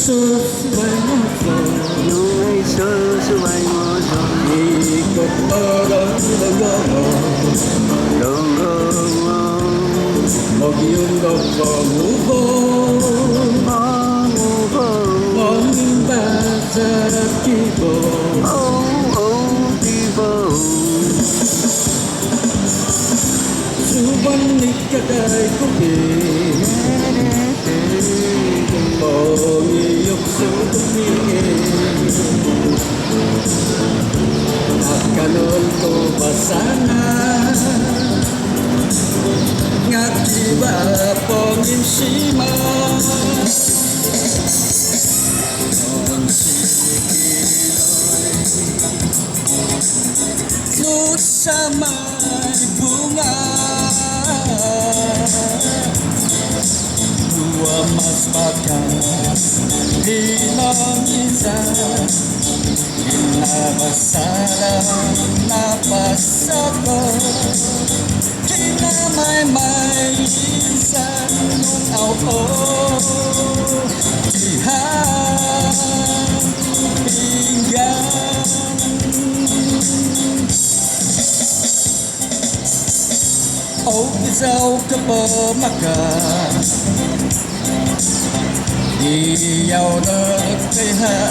susuway mo dyan, Yung ay susuway mo doon. ikot mo lang mo, huwag yung magpamubong, mamimba sa kibo. Subalit ka kay kubi, pangiyok sa tumingin. At kanon ko ba sana, nga diba pangimsima. Ang sikiloy, nut sa may bunga. Dua mas makan bilang isa, inabasaran napasako, kinamay-may insan nung auto, dihan pinggan. Oh, isaw ka pa makan, iyaw nagpihaan,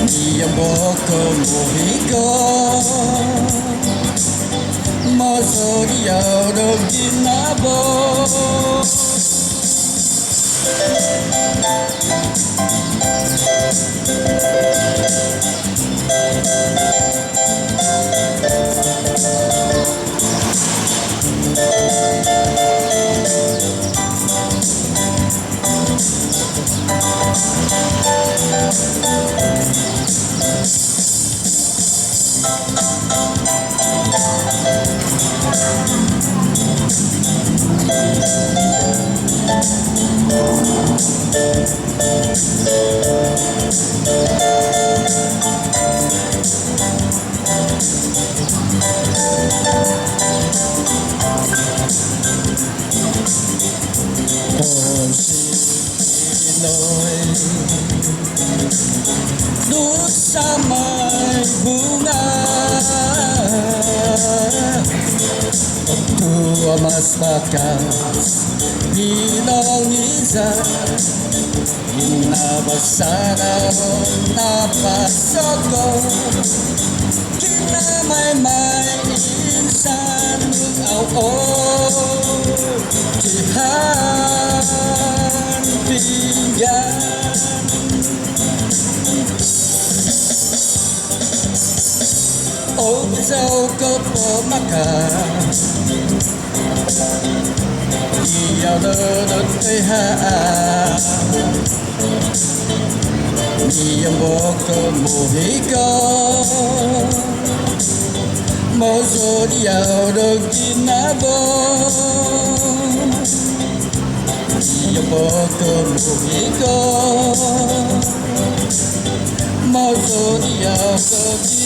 iyaw mo kumuhigo, masod iyaw nagginabot. Doon sa may bunga, pagkuha mas bakas bilang isa, inabasaran napasoko, kinamay-may insan dihan pinggan. Oh, isaw ka po makan, iyaw nagtihaan, iyaw mo kumuhigo, masod iyaw nagginabot, iyaw mo kumuhigo, masod iyaw nagginabot.